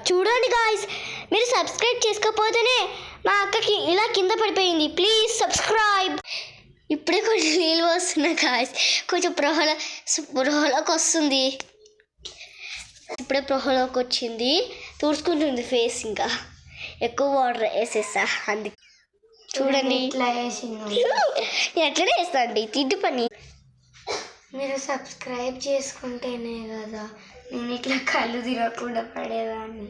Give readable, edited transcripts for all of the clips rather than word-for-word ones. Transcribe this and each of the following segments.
చూడండి గాయ్స్, మీరు సబ్స్క్రైబ్ చేసుకోకపోతేనే మా అక్కకి ఇలా కింద పడిపోయింది. Please subscribe. ఇప్పుడే కొంచెం నీళ్ళు వస్తున్నాయి గాయ్స్, కొంచెం ప్రహలోకి వస్తుంది. ఇప్పుడే ప్రహలోకి వచ్చింది, తుడుచుకుంటుంది ఫేస్. ఇంకా ఎక్కువ వాటర్ వేసేస్తా అందుకే. చూడండి ఇట్లా వేసింది. నేను ఎట్లనే వేస్తా అండి, తిడ్డు పని. మీరు సబ్స్క్రైబ్ చేసుకుంటేనే కదా నేను ఇట్లా కళ్ళు తిరగకుండా పడేదాన్ని.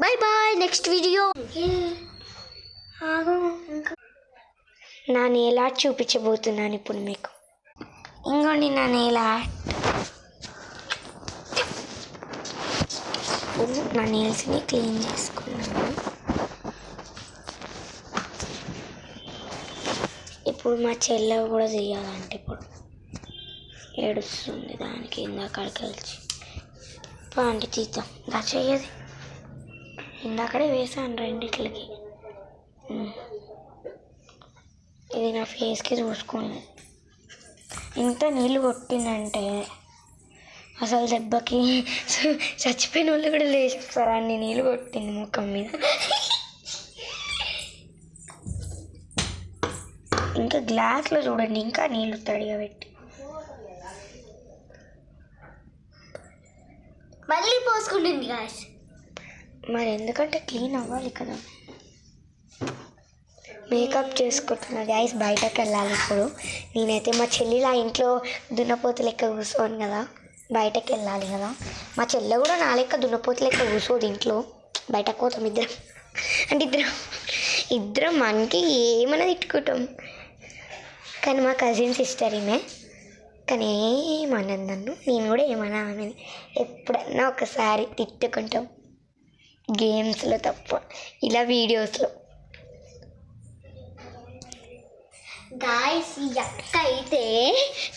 Bye bye, next video. నా నెయిల్ ఆర్ట్ చూపించబోతున్నాను ఇప్పుడు మీకు. ఇంకోండి నా నెయిల్ ఆర్ట్. నా నెయిల్స్ని క్లీన్ చేసుకున్నాను. ఇప్పుడు మా చెల్లె కూడా తీయాలంటే ఇప్పుడు ఏడుస్తుంది, దానికి ఇందాకడికి వచ్చి పాండి తీద్దాం. దా చెయ్యది ఇందాకడే వేసాను రెండిట్లకి. ఇది నా ఫేస్కి చూసుకోండి. ఇంత నీళ్ళు కొట్టిందంటే అసలు దెబ్బకి చచ్చిపోయిన వాళ్ళు కూడా లేచేస్తారు. అన్ని నీళ్ళు కొట్టింది ముఖం మీద. ఇంకా గ్లాస్లో చూడండి, ఇంకా నీళ్ళు తడిగా పెట్టి మళ్ళీ పోసుకుంటుంది గాయ్స్. మరి ఎందుకంటే క్లీన్ అవ్వాలి కదా. మేకప్ చేసుకుంటున్నా గాయ్స్, బయటకు వెళ్ళాలి ఇప్పుడు. నేనైతే మా చెల్లిలా ఇంట్లో దున్నపోతు లెక్క కూర్చోను కదా, బయటకు వెళ్ళాలి కదా. మా చెల్లె కూడా నా లెక్క దున్నపోతు లెక్క కూర్చోదు ఇంట్లో, బయటకు పోతాం ఇద్దరం. అంటే ఇద్దరం మనకి ఏమైనా తిట్టుకుంటాం. కానీ మా కజిన్ సిస్టర్ ఈమె, కానీ ఏమన్నది నన్ను, నేను కూడా ఏమన్నా ఆమెని. ఎప్పుడన్నా ఒకసారి తిట్టుకుంటాం, గేమ్స్లో తప్ప, ఇలా వీడియోస్లో. గాయ్స్, ఈ అక్క అయితే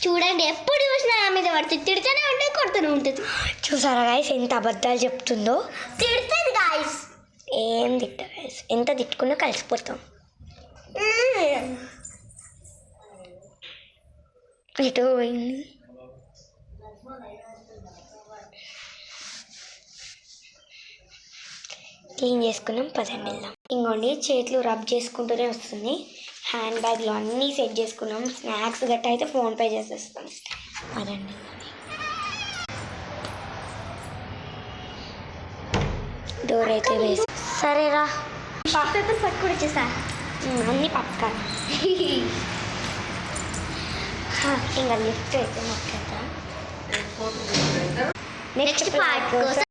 చూడండి, ఎప్పుడు చూసినా నా మీద పడుతుంది, తిడుతూనే ఉంటుంది, కొడుతూనే ఉంటుంది. చూసారా గాయస్ ఎంత అబద్ధాలు చెప్తుందో. తిడుతుంది గాయ్స్. ఏం తిట్ట గాయస్, ఎంత తిట్టుకున్నా కలిసిపోతాం. ఎటు పోయింది? క్లీన్ చేసుకున్నాం, పదండి వెళ్దాం. ఇంకోండి చేతులు రబ్ చేసుకుంటూనే వస్తుంది. హ్యాండ్ బ్యాగ్లో అన్నీ సెట్ చేసుకున్నాం. స్నాక్స్ గట్ట అయితే ఫోన్పే చేసేస్తాం. పదండి. డోర్ అయితే వేసి సరేరా. పేపర్ పట్టుకుని వచ్చేసా, అన్నీ పక్క. ఇంకా లిఫ్ట్ అయితే మొక్క. నెక్స్ట్ పార్ట్ కోసం